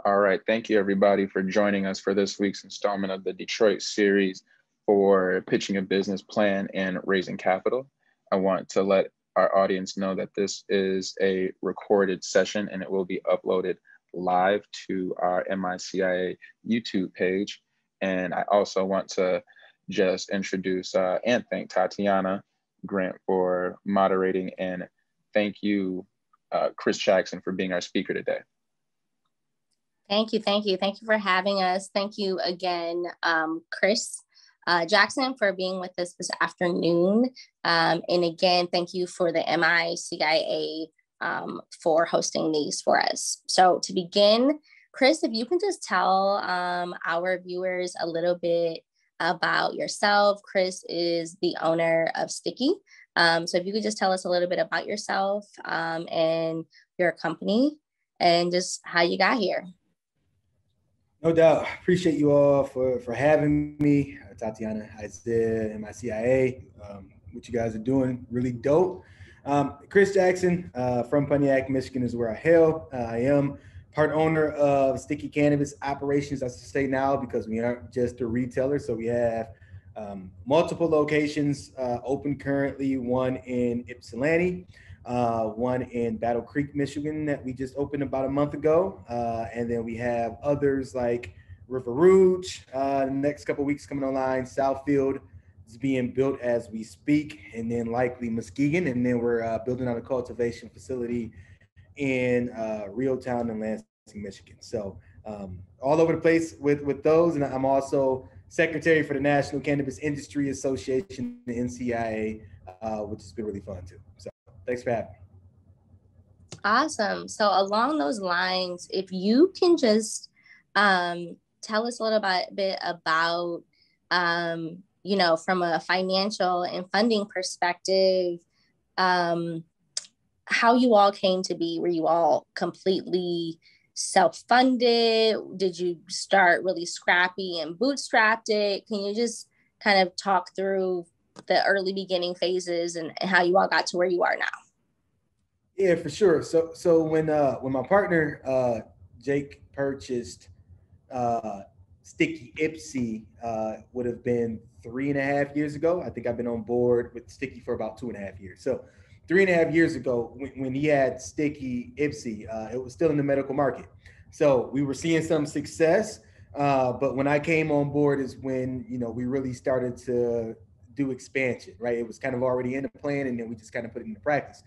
All right. Thank you, everybody, for joining us for this week's installment of the Detroit series for pitching a business plan and raising capital. I want to let our audience know that this is a recorded session and it will be uploaded live to our MICIA YouTube page. And I also want to just introduce and thank Tatiana Grant for moderating, and thank you, Chris Jackson, for being our speaker today. Thank you. Thank you. Thank you for having us. Thank you again, Chris Jackson, for being with us this afternoon. And again, thank you for the MICIA for hosting these for us. So to begin, Chris, if you can just tell our viewers a little bit about yourself. Chris is the owner of Sticky. So if you could just tell us a little bit about yourself and your company and just how you got here. No doubt. Appreciate you all for having me. Tatiana, Isaiah, MICIA. What you guys are doing, really dope. Chris Jackson from Pontiac, Michigan is where I hail. I am part owner of Sticky Cannabis Operations, I should say now, because we aren't just a retailer. So we have multiple locations open currently, one in Ypsilanti, one in Battle Creek, Michigan, that we just opened about a month ago. And then we have others like River Rouge, the next couple of weeks coming online. Southfield is being built as we speak, and then likely Muskegon. And then we're building out a cultivation facility in Reeltown and Lansing, Michigan. So all over the place with those. And I'm also secretary for the National Cannabis Industry Association, the NCIA, which has been really fun too. So thanks for having me. Awesome. So along those lines, if you can just tell us a little bit about, from a financial and funding perspective, how you all came to be. Were you all completely self-funded? Did you start really scrappy and bootstrapped it? Can you just kind of talk through the early beginning phases and how you all got to where you are now? Yeah, for sure. So when my partner Jake purchased Sticky Ipsy, would have been 3.5 years ago. I think I've been on board with Sticky for about 2.5 years. So 3.5 years ago, when he had Sticky Ipsy, it was still in the medical market. So we were seeing some success, but when I came on board is when we really started to do expansion. Right, it was kind of already in the plan, and then we just kind of put it into practice.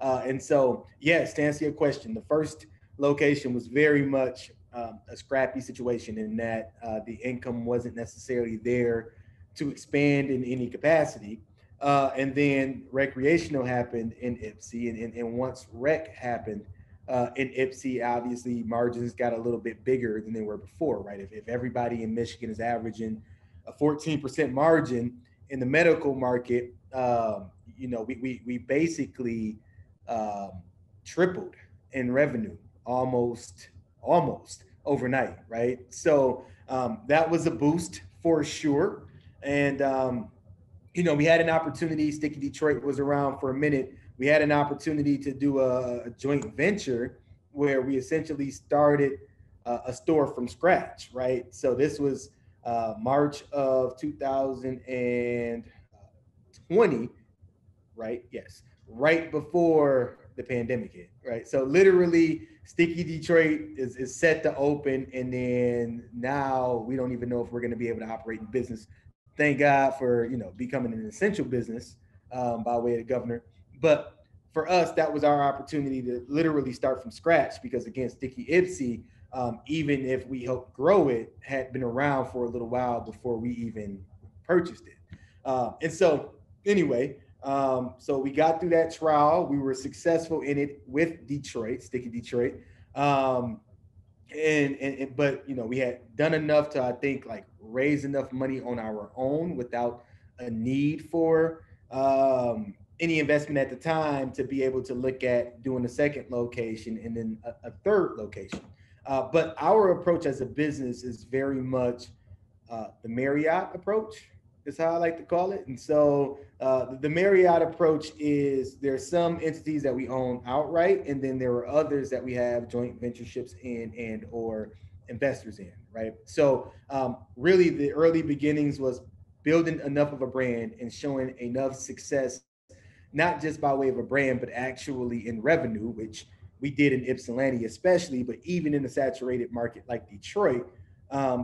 And so, yes, to answer your question, the first location was very much a scrappy situation in that the income wasn't necessarily there to expand in any capacity. And then recreational happened in Ipsy. And once rec happened in Ipsy, obviously margins got a little bit bigger than they were before, right? If everybody in Michigan is averaging a 14% margin in the medical market, we basically tripled in revenue almost overnight, right? So that was a boost for sure. And we had an opportunity. Sticky Detroit was around for a minute. We had an opportunity to do a joint venture where we essentially started a store from scratch, right? So this was March of 2020, right? Yes, right before the pandemic hit, right? So literally, Sticky Detroit is set to open, and then now we don't even know if we're going to be able to operate in business. Thank God for becoming an essential business by way of the governor. But for us, that was our opportunity to literally start from scratch, because again, Sticky Ipsy, even if we helped grow it, had been around for a little while before we even purchased it. And so anyway, so we got through that trial. We were successful in it with Detroit, Sticky Detroit. But we had done enough to, I think, like raise enough money on our own without a need for any investment at the time to be able to look at doing a second location and then a third location. But our approach as a business is very much the Marriott approach, is how I like to call it. And so the Marriott approach is there's some entities that we own outright, and then there are others that we have joint ventureships in and or investors in, right? So really the early beginnings was building enough of a brand and showing enough success, not just by way of a brand, but actually in revenue, which we did in Ypsilanti especially, but even in a saturated market like Detroit.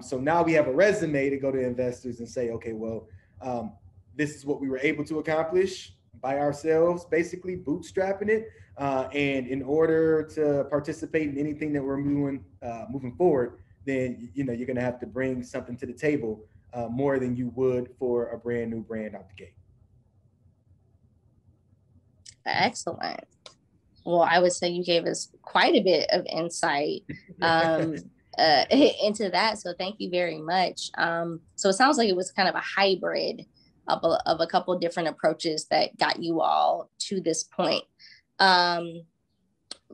So now we have a resume to go to investors and say, okay, well, this is what we were able to accomplish by ourselves, basically bootstrapping it. And in order to participate in anything that we're moving forward, then you're going to have to bring something to the table more than you would for a brand new brand out the gate. Excellent. Well, I would say you gave us quite a bit of insight into that. So thank you very much. So it sounds like it was kind of a hybrid of a couple of different approaches that got you all to this point.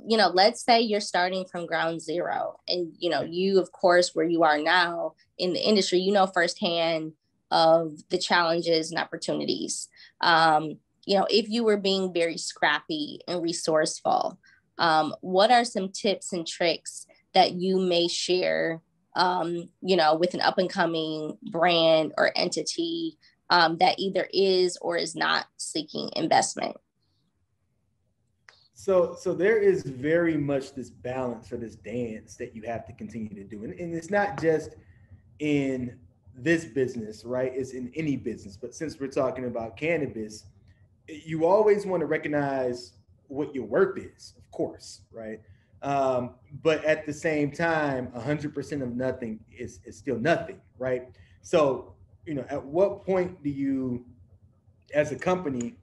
Let's say you're starting from ground zero and, you, of course, where you are now in the industry, firsthand of the challenges and opportunities. If you were being very scrappy and resourceful, what are some tips and tricks that you may share, with an up and coming brand or entity that either is or is not seeking investment? So there is very much this balance or this dance that you have to continue to do. And it's not just in this business, right? It's in any business. But since we're talking about cannabis, you always want to recognize what your worth is, of course, right? But at the same time, 100% of nothing is still nothing, right? So, at what point do you, as a company,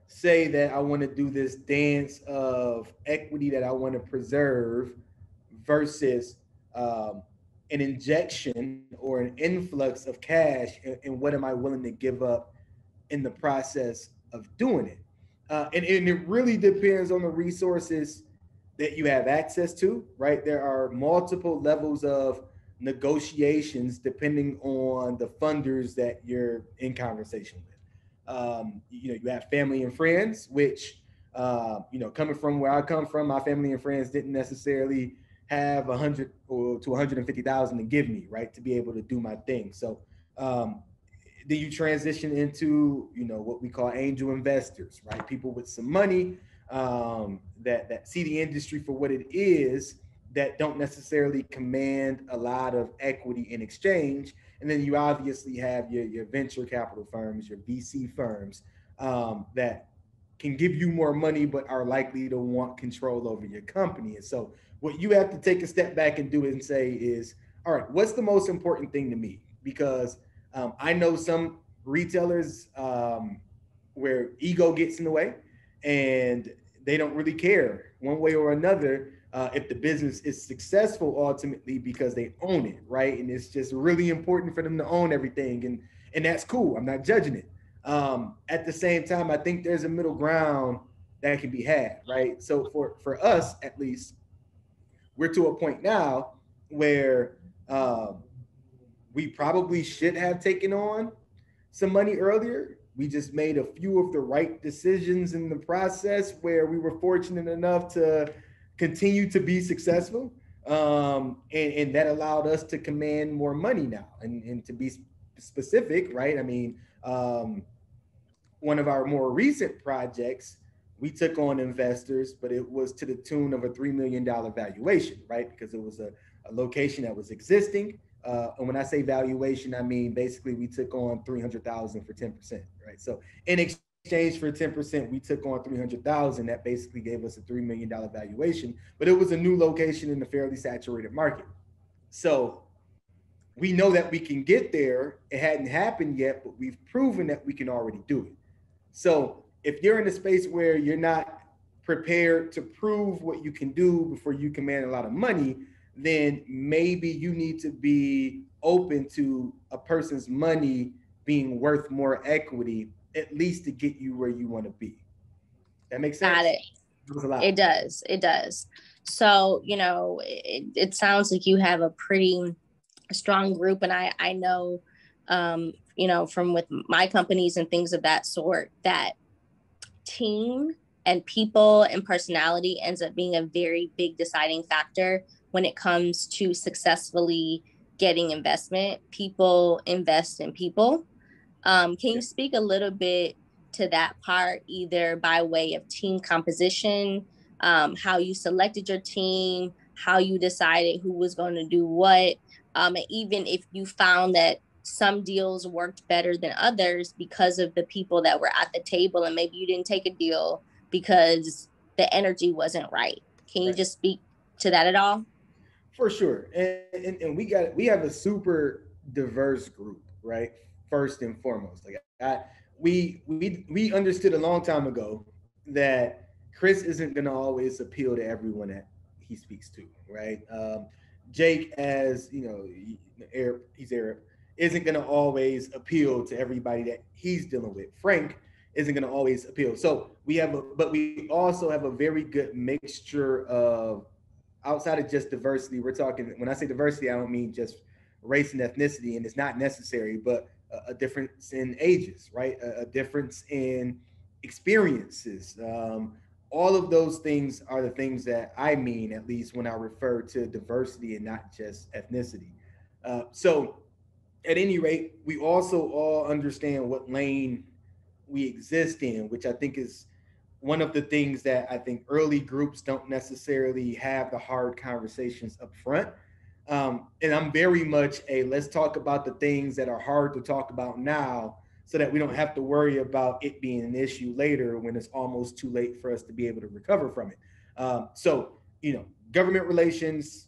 say that I want to do this dance of equity that I want to preserve versus an injection or an influx of cash, and what am I willing to give up in the process of doing it? And it really depends on the resources that you have access to, right? There are multiple levels of negotiations depending on the funders that you're in conversation with. You have family and friends, which, coming from where I come from, my family and friends didn't necessarily have 100 or to 150,000 to give me, right, to be able to do my thing. So then you transition into, what we call angel investors, right? People with some money that see the industry for what it is, that don't necessarily command a lot of equity in exchange. And then you obviously have your venture capital firms, your VC firms that can give you more money, but are likely to want control over your company. And so what you have to take a step back and do and say is, all right, what's the most important thing to me? Because I know some retailers where ego gets in the way and they don't really care one way or another if the business is successful ultimately, because they own it, right? And it's just really important for them to own everything, and that's cool. I'm not judging it. At the same time, I think there's a middle ground that can be had, right? So for us, at least, we're to a point now where we probably should have taken on some money earlier. We just made a few of the right decisions in the process where we were fortunate enough to continue to be successful. And that allowed us to command more money now. And to be specific, right? I mean, one of our more recent projects, we took on investors, but it was to the tune of a $3 million valuation, right? Because it was a location that was existing. And when I say valuation, I mean, basically we took on $300,000 for 10%, right? So in exchange for 10%, we took on $300,000. That basically gave us a $3 million valuation, but it was a new location in a fairly saturated market. So we know that we can get there. It hadn't happened yet, but we've proven that we can already do it. So if you're in a space where you're not prepared to prove what you can do before you command a lot of money, then maybe you need to be open to a person's money being worth more equity, at least to get you where you want to be. That makes sense? Got it. It does. It does. So, it sounds like you have a pretty strong group. And I know from with my companies and things of that sort, that team and people and personality ends up being a very big deciding factor when it comes to successfully getting investment. People invest in people. Can you speak a little bit to that part, either by way of team composition, how you selected your team, how you decided who was going to do what, and even if you found that some deals worked better than others because of the people that were at the table, and maybe you didn't take a deal because the energy wasn't right. Can you just speak to that at all? For sure. And we have a super diverse group, right? First and foremost. We understood a long time ago that Chris isn't gonna always appeal to everyone that he speaks to, right? Jake, as you know, he's Arab, isn't gonna always appeal to everybody that he's dealing with. Frank isn't gonna always appeal. So but we also have a very good mixture of, outside of just diversity, we're talking, when I say diversity, I don't mean just race and ethnicity, and it's not necessary, but a difference in ages, right? A difference in experiences. All of those things are the things that I mean, at least when I refer to diversity and not just ethnicity. So, at any rate, we also all understand what lane we exist in, which I think is one of the things that I think early groups don't necessarily have the hard conversations up front. And I'm very much a let's talk about the things that are hard to talk about now so that we don't have to worry about it being an issue later when it's almost too late for us to be able to recover from it. So, government relations,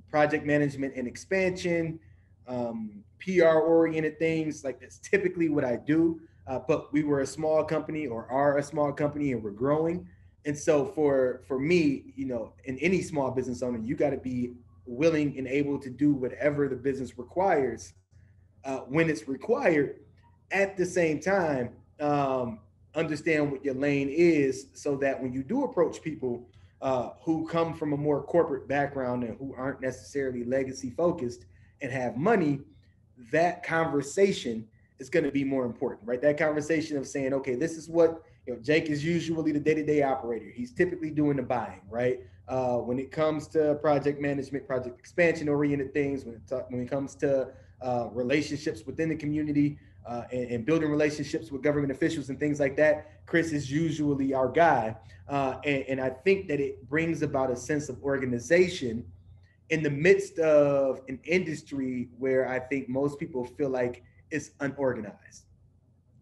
project management and expansion, PR oriented things, like that's typically what I do. But we were a small company, or are a small company, and we're growing. And so for me, in any small business owner, you got to be willing and able to do whatever the business requires when it's required. At the same time, understand what your lane is, so that when you do approach people who come from a more corporate background and who aren't necessarily legacy focused and have money, that conversation is going to be more important, right? That conversation of saying, okay, this is what, Jake is usually the day-to-day operator. He's typically doing the buying, right? When it comes to project management, project expansion oriented things, when it comes to relationships within the community and building relationships with government officials and things like that, Chris is usually our guy. And I think that it brings about a sense of organization in the midst of an industry where I think most people feel like it's unorganized.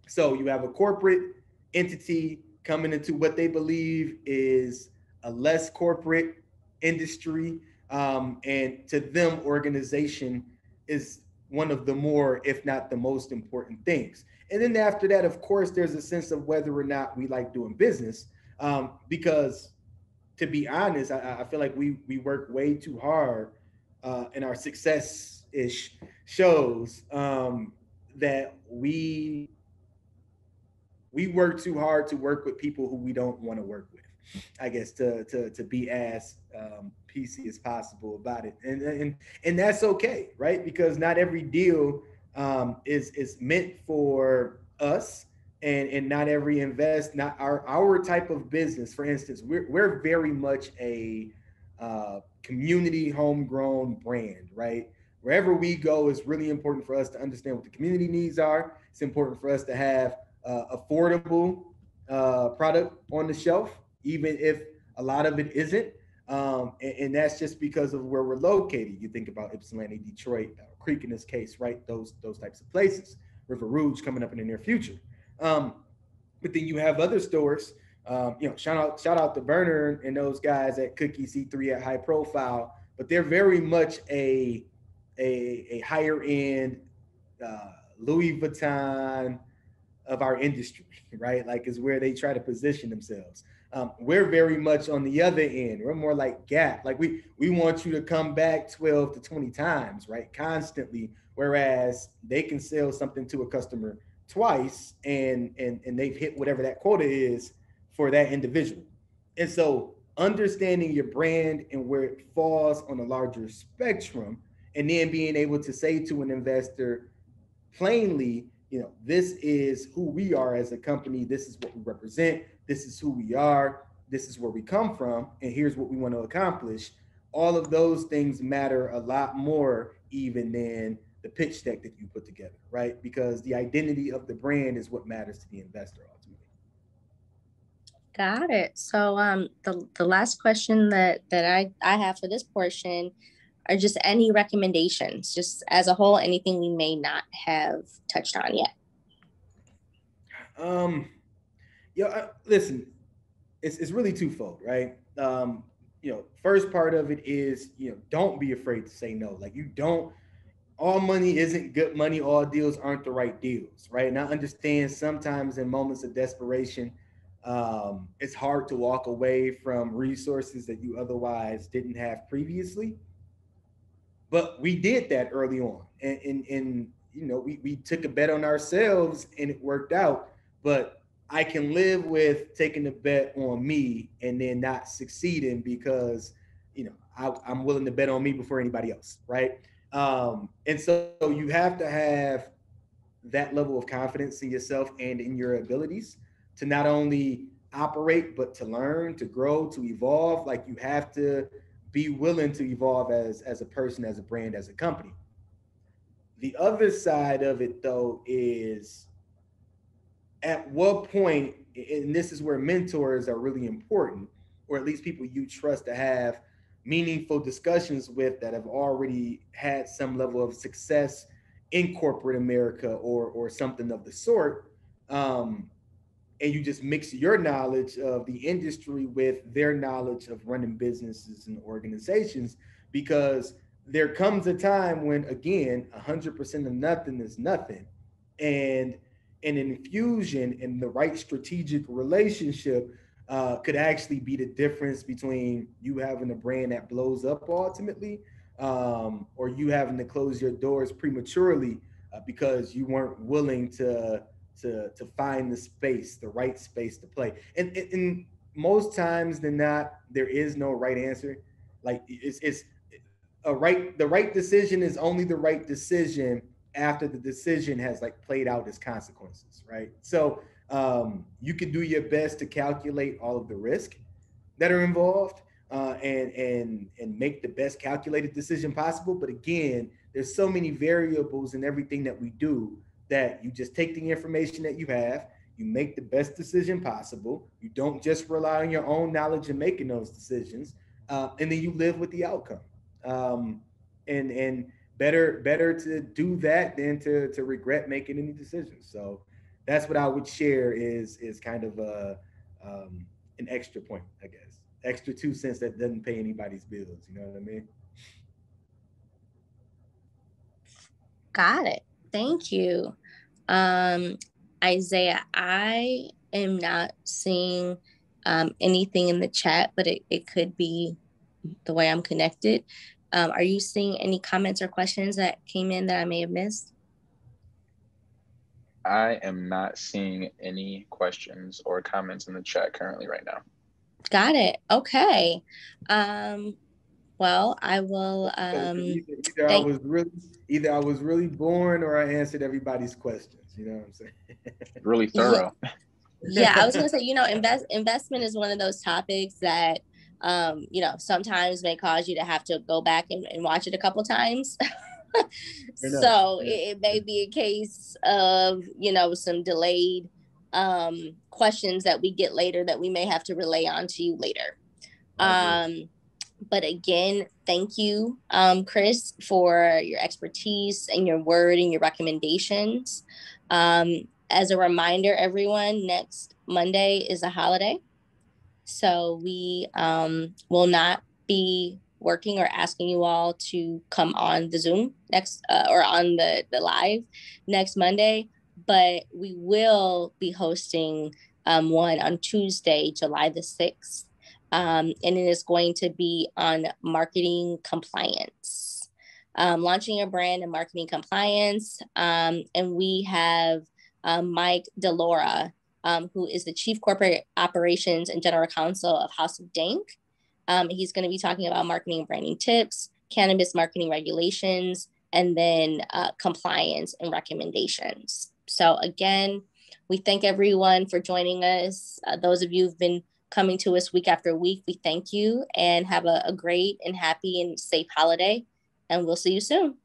So you have a corporate entity coming into what they believe is a less corporate industry. And to them, organization is one of the more, if not the most important things. And then after that, of course, there's a sense of whether or not we like doing business. Because to be honest, I feel like we work way too hard, and our success-ish shows that we work too hard to work with people who we don't want to work with. I guess to be as PC as possible about it, and that's okay, right? Because not every deal is meant for us, and not every not our type of business. For instance, we're very much a community homegrown brand, right? Wherever we go, it's really important for us to understand what the community needs are. It's important for us to have affordable product on the shelf, even if a lot of it isn't. And that's just because of where we're located. You think about Ypsilanti, Detroit, Creek in this case, right? Those types of places. River Rouge coming up in the near future. But then you have other stores. Shout out to Berner and those guys at Cookie C3 at High Profile, but they're very much a higher end Louis Vuitton of our industry, right? Like, is where they try to position themselves. We're very much on the other end. We're more like Gap. Like we want you to come back 12 to 20 times, right? Constantly. Whereas they can sell something to a customer twice and they've hit whatever that quota is for that individual. And so understanding your brand and where it falls on a larger spectrum, and then being able to say to an investor, plainly, this is who we are as a company. This is what we represent. This is who we are. This is where we come from. And here's what we want to accomplish. All of those things matter a lot more even than the pitch deck that you put together, right? Because the identity of the brand is what matters to the investor ultimately. Got it. So the last question that I have for this portion are just any recommendations, just as a whole, anything we may not have touched on yet. Listen, it's really twofold, right? First part of it is, don't be afraid to say no. Like, you don't, all money isn't good money, all deals aren't the right deals, right? And I understand sometimes in moments of desperation, it's hard to walk away from resources that you otherwise didn't have previously. But we did that early on. And we took a bet on ourselves and it worked out. But I can live with taking a bet on me and then not succeeding because, I'm willing to bet on me before anybody else, right? And so you have to have that level of confidence in yourself and in your abilities to not only operate, but to learn, to grow, to evolve. Like, you have to be willing to evolve as a person, as a brand, as a company. The other side of it, though, is at what point, and this is where mentors are really important, or at least people you trust to have meaningful discussions with that have already had some level of success in corporate America or something of the sort. And you just mix your knowledge of the industry with their knowledge of running businesses and organizations, because there comes a time when, again, 100% of nothing is nothing. And an infusion in the right strategic relationship could actually be the difference between you having a brand that blows up ultimately, or you having to close your doors prematurely because you weren't willing to find the space, the right space to play. And most times than not, there is no right answer. Like, it's the right decision is only the right decision after the decision has like played out its consequences, right? So you can do your best to calculate all of the risk that are involved, and make the best calculated decision possible. But again, there's so many variables in everything that we do that you just take the information that you have, you make the best decision possible. You don't just rely on your own knowledge in making those decisions, and then you live with the outcome. And better to do that than to regret making any decisions. So that's what I would share is kind of an extra point, I guess, extra 2 cents that doesn't pay anybody's bills. You know what I mean? Got it. Thank you. Isaiah, I am not seeing anything in the chat, but it could be the way I'm connected. Are you seeing any comments or questions that came in that I may have missed? I am not seeing any questions or comments in the chat currently right now. Got it. Okay. Well, I will. Either I was really born or I answered everybody's questions. You know what I'm saying? Really thorough. Yeah, I was gonna say, investment is one of those topics that, sometimes may cause you to have to go back and watch it a couple times. So it may be a case of, some delayed questions that we get later that we may have to relay on to you later. But again, thank you, Chris, for your expertise and your word and your recommendations. As a reminder, everyone, next Monday is a holiday. So we will not be working or asking you all to come on the Zoom next or on the live next Monday, but we will be hosting one on Tuesday, July the 6th. And it is going to be on marketing compliance, launching your brand and marketing compliance. And we have Mike Delora, who is the Chief Corporate Operations and General Counsel of House of Dank. He's going to be talking about marketing and branding tips, cannabis marketing regulations, and then compliance and recommendations. So again, we thank everyone for joining us. Those of you who've been coming to us week after week, we thank you, and have a great and happy and safe holiday. And we'll see you soon.